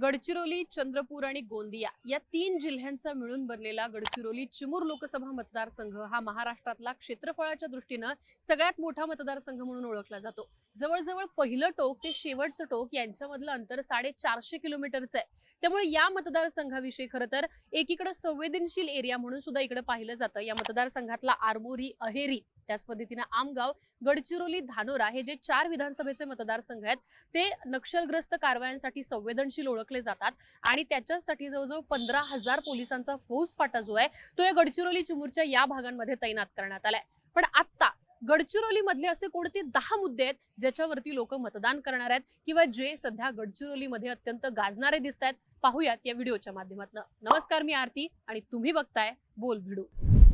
गडचिरोली, चंद्रपूर आणि गोंदिया या 3 जिल्ह्यांचा मिळून बनलेला गडचिरोली चिमूर लोकसभा मतदारसंघ हा महाराष्ट्रातला क्षेत्रफळाच्या दृष्टीने सगळ्यात मोठा मतदारसंघ म्हणून ओळखला जातो। जवळजवळ पहिलं टोक ते शेवटचं टोक यांच्यामधलं अंतर 450 किलोमीटरचं आहे। त्यामुळे या मतदारसंघाविषयी खरं तर एकीकडे संवेदनशील एरिया म्हणून सुद्धा इकडे पाहिलं जातं। या मतदारसंघातला आरमोरी, अहेरी, त्याच पद्धतीने आमगाव, गडचिरोली, धानोरा हे जे 4 विधानसभेचे मतदारसंघ आहेत ते नक्षलग्रस्त कारवायांसाठी संवेदनशील ओळखले जातात आणि त्याच्यासाठी जवळजवळ 15,000 पोलिसांचा फौजफाटा जो आहे तो या गडचिरोली चिमूरच्या या भागांमध्ये तैनात करण्यात आलाय। पण आता गडचिरोली मधले असे कोणते 10 मुद्दे आहेत ज्याच्यावरती लोक मतदान करणार आहेत किंवा जे सध्या गडचिरोली मध्ये अत्यंत गाजणारे दिसत आहेत, पाहूयात या व्हिडिओच्या माध्यमातून। नमस्कार, मी आरती आणि तुम्ही बघताय बोल भिडू।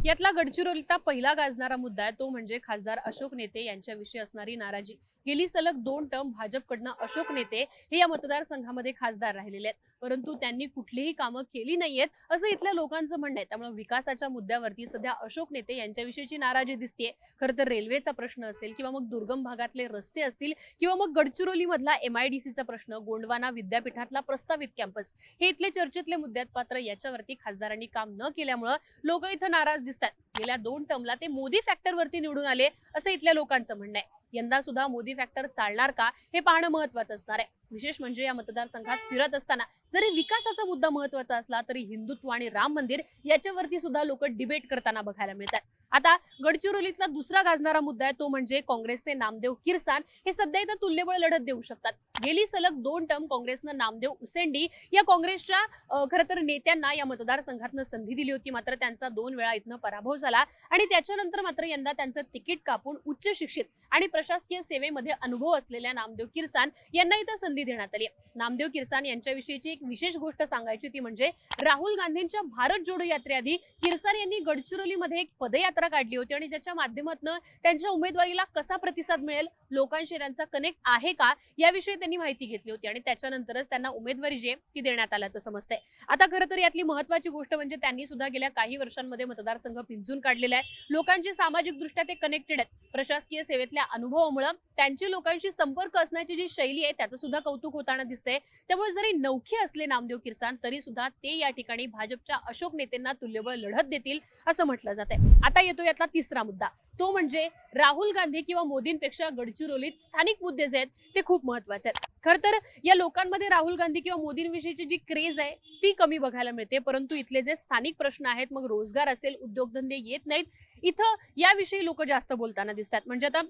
यातला गडचिरोलीचा पहिला गाजणारा मुद्दा आहे तो म्हणजे खासदार अशोक नेते यांच्याविषयी असणारी नाराजी। गेली सलग 2 टर्म भाजपकडनं अशोक नेते हे या मतदारसंघामध्ये खासदार राहिलेले आहेत, परंतु त्यांनी कुठलीही कामं केली नाहीयेत असं इथल्या लोकांचं म्हणणं आहे। त्यामुळे विकासाच्या मुद्द्यावरती सध्या अशोक नेते यांच्याविषयीची नाराजी दिसतेय। खरं तर रेल्वेचा प्रश्न असेल किंवा मग दुर्गम भागातले रस्ते असतील किंवा मग गडचिरोली मधला MIDCचा प्रश्न, गोंडवाना विद्यापीठातला प्रस्तावित कॅम्पस हे इथले चर्चेतले मुद्दे आहेत। मात्र याच्यावरती खासदारांनी काम न केल्यामुळे लोक इथं नाराज दिसतात। गेल्या 2 टर्मला ते मोदी फॅक्टरवरती निवडून आले असं इथल्या लोकांचं म्हणणं आहे। यंदा सुद्धा मोदी फॅक्टर चालणार का हे पाहणं महत्त्वाचं असणार आहे। विशेष म्हणजे या मतदारसंघात फिरत असताना जरी विकासाचा मुद्दा महत्त्वाचा असला तरी हिंदुत्व आणि राम मंदिर याच्यावरती सुद्धा लोक डिबेट करताना बघायला मिळतात। आता गडचिरोलीतला दुसरा गाजणारा मुद्दा आहे तो म्हणजे काँग्रेसचे नामदेव किरसान हे सध्या इथं तुल्यबळ लढत देऊ शकतात। गेली सलग 2 टर्म काँग्रेसनं नामदेव उसेंडी या काँग्रेसच्या खरं तर नेत्यांना या मतदारसंघातनं संधी दिली होती, मात्र त्यांचा 2 वेळा इथनं पराभव झाला आणि त्याच्यानंतर मात्र यंदा त्यांचं तिकीट कापून उच्च शिक्षित आणि प्रशासकीय सेवेमध्ये अनुभव असलेल्या नामदेव किरसान यांना इथं संधी देण्यात आली। नामदेव किरसान यांच्याविषयीची एक विशेष गोष्ट सांगायची ती म्हणजे राहुल गांधींच्या भारत जोडो यात्रेआधी किरसान यांनी गडचिरोलीमध्ये एक पदयात्रा काढली होती आणि ज्याच्या माध्यमातून त्यांच्या उमेदवारीला कसा प्रतिसाद मिळेल, लोकांशी त्यांचा कनेक्ट आहे का याविषयी त्यांनी माहिती घेतली होती आणि त्याच्यानंतरच त्यांना उमेदवारी जी ती देण्यात आल्याचं समजतंय। आता खरं तर यातली महत्त्वाची गोष्ट म्हणजे त्यांनी सुद्धा गेल्या काही वर्षांमध्ये मतदारसंघ पिंजून काढलेला आहे। लोकांची सामाजिक दृष्ट्या ते कनेक्टेड आहेत। प्रशासकीय सेवेतल्या अनुभवामुळे त्यांची लोकांशी संपर्क असण्याची जी शैली आहे त्याचं सुद्धा कौतुक होताना दिसतंय। त्यामुळे जरी नौखे असले नामदेव किरसान तरी सुद्धा ते या ठिकाणी भाजपच्या अशोक नेतेंना तुल्यबळ लढत देतील असं म्हटलं जातंय। आता येतो यातला तिसरा मुद्दा तो म्हणजे राहुल गांधी किंवा मोदींपेक्षा गडचिरोलीत स्थानिक मुद्दे जे आहेत ते खूप महत्त्वाचे आहेत। खरं तर या लोकांमध्ये राहुल गांधी किंवा मोदींविषयीची जी क्रेज आहे ती कमी बघायला मिळते, परंतु इथले जे स्थानिक प्रश्न आहेत, मग रोजगार असेल, उद्योगधंदे येत नाहीत, इथं याविषयी लोक जास्त बोलताना दिसतात। म्हणजे आता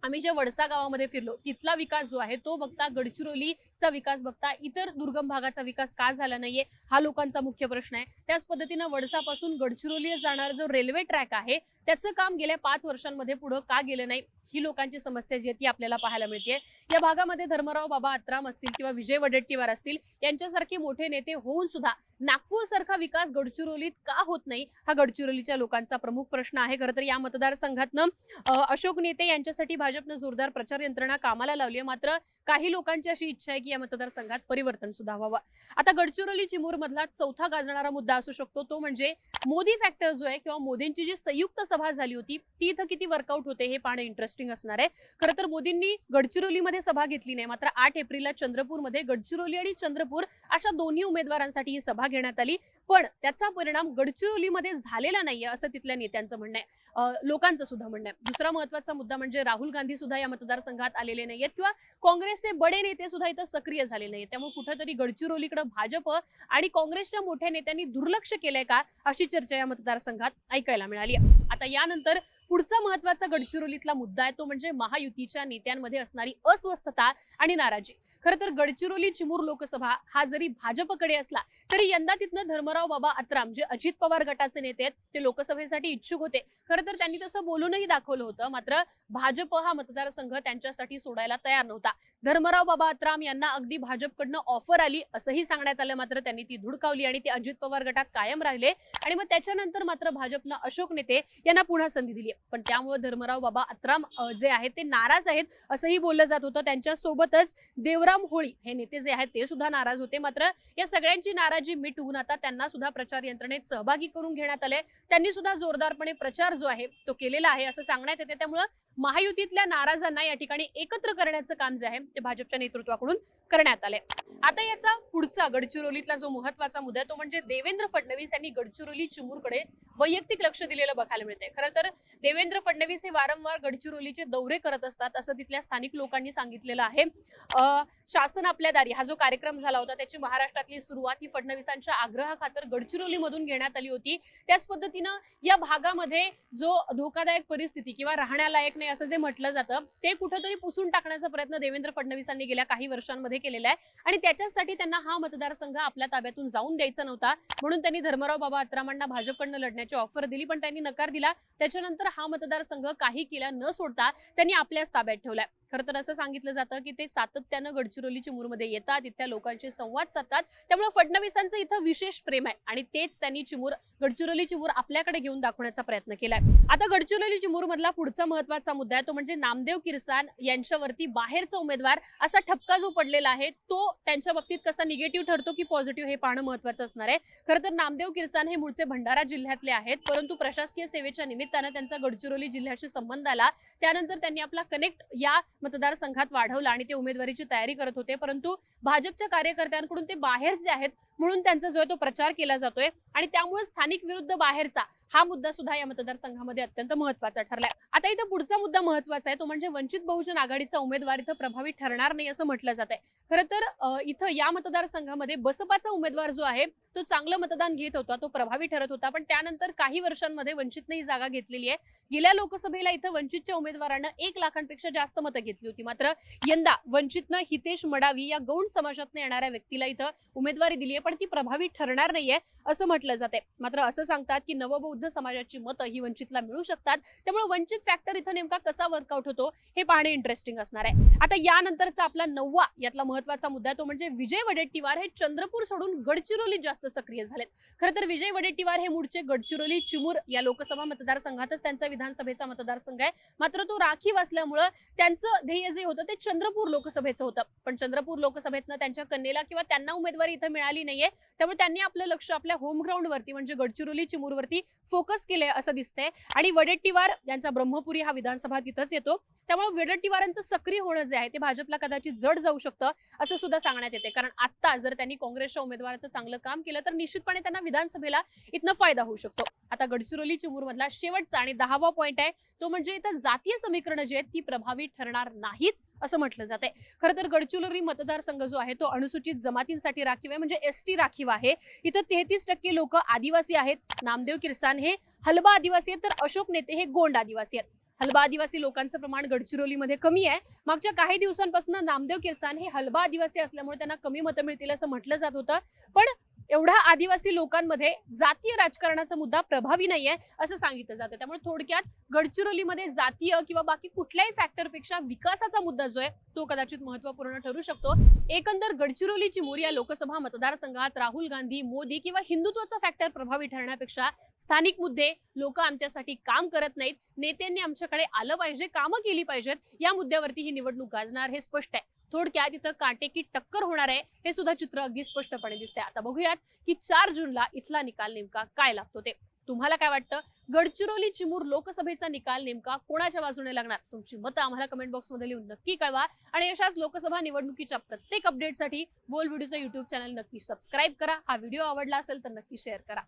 आम्ही जे वडसा गावामध्ये फिरलो तिथला विकास जो आहे तो बघता, गडचिरोलीचा विकास बघता इतर दुर्गम भागाचा विकास का झाला नाहीये हा लोकांचा मुख्य प्रश्न आहे। त्याच पद्धतीने वडसापासून गडचिरोली जाणारा जो रेल्वे ट्रॅक आहे त्याचं काम गेल्या 5 वर्षांमध्ये पुढे का गेलं नाही ही लोकांची समस्या जी आहे ती आपल्याला पाहायला मिळते। या भागामध्ये धर्मराव बाबा आत्राम असतील किंवा विजय वडेट्टीवार असतील यांच्यासारखे मोठे नेते होऊन सुद्धा नागपूर सारखा विकास गडचिरोलीत का होत नाही हा गडचिरोलीच्या लोकांचा प्रमुख प्रश्न आहे। खरं तर या मतदारसंघातनं अशोक नेते यांच्यासाठी भाजपनं जोरदार प्रचार यंत्रणा कामाला लावली आहे, मात्र काही लोकांची अशी इच्छा आहे की या मतदारसंघात परिवर्तन सुद्धा व्हावं। आता गडचिरोली चिमूर मधला चौथा गाजणारा मुद्दा असू शकतो तो म्हणजे मोदी फॅक्टर जो आहे किंवा मोदींची जी संयुक्त सभा झाली होती ती इथं किती वर्कआउट होते हे पाहणं इंटरेस्टिंग असणार आहे। खरं तर मोदींनी गडचिरोलीमध्ये सभा घेतली नाही, मात्र 8 एप्रिलला चंद्रपूरमध्ये गडचिरोली आणि चंद्रपूर अशा दोन्ही उमेदवारांसाठी ही सभा घेण्यात आली, पण त्याचा परिणाम गडचिरोलीमध्ये झालेला नाहीये असं तिथल्या नेत्यांचं म्हणणं आहे, लोकांचं सुद्धा म्हणणं आहे। दुसरा महत्त्वाचा मुद्दा म्हणजे राहुल गांधी सुद्धा या मतदारसंघात आलेले नाहीयेत किंवा काँग्रेसचे बडे नेते सुद्धा इथं सक्रिय झाले नाहीयेत। त्यामुळे कुठेतरी गडचिरोलीकडे भाजप आणि काँग्रेसच्या मोठ्या नेत्यांनी दुर्लक्ष केलंय का अशी चर्चा या मतदारसंघात ऐकायला मिळाली। आता यानंतर पुढचा महत्त्वाचा गडचिरोलीतला मुद्दा आहे तो म्हणजे महायुतीच्या नेत्यांमध्ये असणारी अस्वस्थता आणि नाराजी। खरं तर गडचिरोली चिमूर लोकसभा हा जरी भाजपकडे असला तरी यंदा तिथनं धर्मराव बाबा आत्राम जे अजित पवार गटाचे नेते आहेत ते लोकसभेसाठी इच्छुक होते। खरं तर त्यांनी तसं बोलूनही दाखवलं होतं, मात्र भाजप हा मतदारसंघ त्यांच्यासाठी सोडायला तयार नव्हता। धर्मराव बाबा आत्राम यांना अगदी भाजपकडनं ऑफर आली असंही सांगण्यात आलं, मात्र त्यांनी ती धुडकावली आणि ते अजित पवार गटात कायम राहिले आणि मग त्याच्यानंतर मात्र भाजपनं अशोक नेते यांना पुन्हा संधी दिली। पण त्यामुळे धर्मराव बाबा आत्राम जे आहेत ते नाराज आहेत असंही बोललं जात होतं। त्यांच्यासोबतच देवराम होळी हे नेते जे आहेत ते सुद्धा नाराज होते, मात्र या सगळ्यांची नाराजी मिटवून आता त्यांना सुद्धा प्रचार यंत्रणेत सहभागी करून घेण्यात आले। त्यांनी सुद्धा जोरदारपणे प्रचार जो आहे तो केलेला आहे असं सांगण्यात येते। त्यामुळे महायुतीतल्या नाराजांना या ठिकाणी एकत्र करण्याचं काम जे आहे ते भाजपच्या नेतृत्वाकडून करण्यात आले। आता याचा पुढचा गडचिरोलीतला जो महत्त्वाचा मुद्दा आहे तो म्हणजे देवेंद्र फडणवीस यांनी गडचिरोली चिमूरकडे वैयक्तिक लक्ष दिलेलं बघायला मिळते। खरं तर देवेंद्र फडणवीस हे वारंवार गडचिरोलीचे दौरे करत असतात असं तिथल्या स्थानिक लोकांनी सांगितलेलं आहे। शासन आपल्या दारी हा जो कार्यक्रम झाला होता त्याची महाराष्ट्रातली सुरुवात ही फडणवीसांच्या आग्रहाखातर गडचिरोलीमधून घेण्यात आली होती। त्याच पद्धतीनं या भागामध्ये जो धोकादायक परिस्थिती किंवा राहण्यालायक नाही असं जे म्हटलं जातं ते कुठेतरी पुसून टाकण्याचा प्रयत्न देवेंद्र फडणवीसांनी गेल्या काही वर्षांमध्ये केलेला आहे आणि त्याच्यासाठी त्यांना हा मतदारसंघ आपल्या ताब्यातून जाऊन द्यायचा नव्हता, म्हणून त्यांनी धर्मराव बाबा अत्रामांना भाजपकडनं लढण्याची ऑफर दिली पण त्यांनी नकार दिला। त्याच्यानंतर हा मतदारसंघ काही केला न सोडता त्यांनी आपल्याच ताब्यात ठेवलाय। खरं तर असं सांगितलं जातं की ते सातत्यानं गडचिरोली चिमूरमध्ये येतात, तिथल्या लोकांशी संवाद साधतात, त्यामुळे फडणवीसांचं इथं विशेष प्रेम आहे आणि तेच त्यांनी गडचिरोली चिमूर आपल्याकडे घेऊन दाखवण्याचा प्रयत्न केलाय। आता गडचिरोली चिमूर मधला पुढचा महत्त्वाचा मुद्दा आहे तो म्हणजे नामदेव किरसान यांच्यावरती बाहेरचा उमेदवार असा ठपका जो पडलेला आहे तो त्यांच्या बाबतीत कसा निगेटिव्ह ठरतो की पॉझिटिव्ह हे पाहणं महत्त्वाचं असणार आहे। खरं तर नामदेव किरसान हे मूळचे भंडारा जिल्ह्यातले आहेत, परंतु प्रशासकीय सेवेच्या निमित्तानं त्यांचा गडचिरोली जिल्ह्याशी संबंध आला। त्यानंतर त्यांनी आपला कनेक्ट या मतदारसंघात वाढवला आणि ते उमेदवारीची तयारी करत होते, परंतु भाजपच्या कार्यकर्त्यांकडून ते बाहेरचे आहेत म्हणून त्यांचा जो आहे तो प्रचार केला जातोय आणि त्यामुळे स्थानिक विरुद्ध बाहेरचा हा मुद्दा सुद्धा या मतदारसंघामध्ये अत्यंत महत्त्वाचा ठरलाय। आता इथं पुढचा मुद्दा महत्त्वाचा आहे तो म्हणजे वंचित बहुजन आघाडीचा उमेदवार इथं प्रभावी ठरणार नाही असं म्हटलं जात आहे। खरं तर इथं या मतदारसंघामध्ये बसपाचा उमेदवार जो आहे तो चांगलं मतदान घेत होता, तो प्रभावी ठरत होता, पण त्यानंतर काही वर्षांमध्ये वंचितने ही जागा घेतलेली आहे। गेल्या लोकसभेला इथं वंचितच्या उमेदवारानं 1 लाखांपेक्षा जास्त मतं घेतली होती, मात्र यंदा वंचितनं हितेश मडावी या गौंड समाजातून येणाऱ्या व्यक्तीला इथं उमेदवारी दिली आहे पण ती प्रभावी ठरणार नाहीये असं म्हटलं जाते। मात्र असं सांगतात की नवबौद्ध समाजाची मतं ही वंचितला मिळू शकतात, त्यामुळे वंचित फॅक्टर इथं नेमका कसा वर्कआउट होतो हे पाहणे इंटरेस्टिंग असणार आहे। आता यानंतरचा आपला 9वा यातला महत्त्वाचा मुद्दा तो म्हणजे विजय वडेट्टीवार हे चंद्रपूर सोडून गडचिरोली जास्त सक्रिय झालेत। खरं तर विजय वडेट्टीवार हे मूळचे गडचिरोली चिमूर या लोकसभा मतदारसंघातच त्यांचा विधानसभेचा मतदारसंघ आहे, मात्र तो राखीव असल्यामुळे त्यांचं ध्येय जे होतं ते चंद्रपूर लोकसभेचं होतं, पण चंद्रपूर लोकसभेतनं त्यांच्या कन्येला किंवा त्यांना उमेदवारी इथं मिळाली नाहीये, त्यामुळे त्यांनी आपलं लक्ष आपल्या होम ग्राउंड वरती म्हणजे गडचिरोली चिमूरवरती फोकस केले असं दिसतंय आणि वडेट्टीवार यांचा ब्रह्मपुरी हा विधानसभा तिथंच येतो, त्यामुळे वडेट्टीवारांचं सक्रिय होणं जे आहे ते भाजपला कदाचित जड जाऊ शकतं असं सुद्धा सांगण्यात येते। कारण आता जर त्यांनी काँग्रेसच्या उमेदवाराचं चांगलं काम केलं तर निश्चितपणे त्यांना विधानसभेला इथनं फायदा होऊ शकतो। आता गडचिरोली चिमूर मधला शेवटचा आणि 10वा पॉइंट आहे तो म्हणजे इथं जातीय समीकरणं जी आहेत ती प्रभावी ठरणार नाहीत असं म्हटलं जाते। खरं तर गडचिरोली मतदारसंघ जो आहे तो अनुसूचित जमातींसाठी राखीव आहे म्हणजे एसटी राखीव आहे। इथं 33% लोक आदिवासी आहेत, नामदेव किरसान हे हलबा आदिवासी आहेत तर अशोक नेते हे गोंड आदिवासी आहेत। हलबा आदिवासी लोकांचं प्रमाण गडचिरोलीमध्ये कमी आहे। मागच्या काही दिवसांपासून नामदेव किरसान हे हलबा आदिवासी असल्यामुळे त्यांना कमी मतं मिळतील असं म्हटलं जात होतं, पण एवढ्या आदिवासी लोकांमध्ये जातीय राजकारणाचा मुद्दा प्रभावी नाहीये असं सांगितलं जातं। त्यामुळे थोडक्यात गडचिरोलीमध्ये जातीय किंवा बाकी कुठल्याही फॅक्टरपेक्षा विकासाचा मुद्दा जो आहे तो कदाचित महत्त्वपूर्ण ठरू शकतो। एकंदर गडचिरोली चिमूर या लोकसभा मतदारसंघात राहुल गांधी, मोदी किंवा हिंदुत्वाचा फॅक्टर प्रभावी ठरण्यापेक्षा स्थानिक मुद्दे, लोक आमच्यासाठी काम करत नाहीत, नेत्यांनी आमच्याकडे आलं पाहिजे, कामं केली पाहिजेत, या मुद्द्यावरती ही निवडणूक गाजणार हे स्पष्ट आहे। थोडक्यात इथं काटेकी टक्कर होणार आहे हे सुद्धा चित्र अगदी स्पष्टपणे दिसतंय। आता बघूयात की 4 जूनला इथला निकाल नेमका काय लागतो ते। तुम्हाला काय वाटतं गडचिरोली चिमूर लोकसभेचा निकाल नेमका कोणाच्या बाजूने लागणार? तुमची मतं आम्हाला कमेंट बॉक्समध्ये लिहून नक्की कळवा आणि अशाच लोकसभा निवडणुकीच्या प्रत्येक अपडेटसाठी बोल व्हिडिओचं YouTube चॅनल नक्की सबस्क्राईब करा। हा व्हिडिओ आवडला असेल तर नक्की शेअर करा।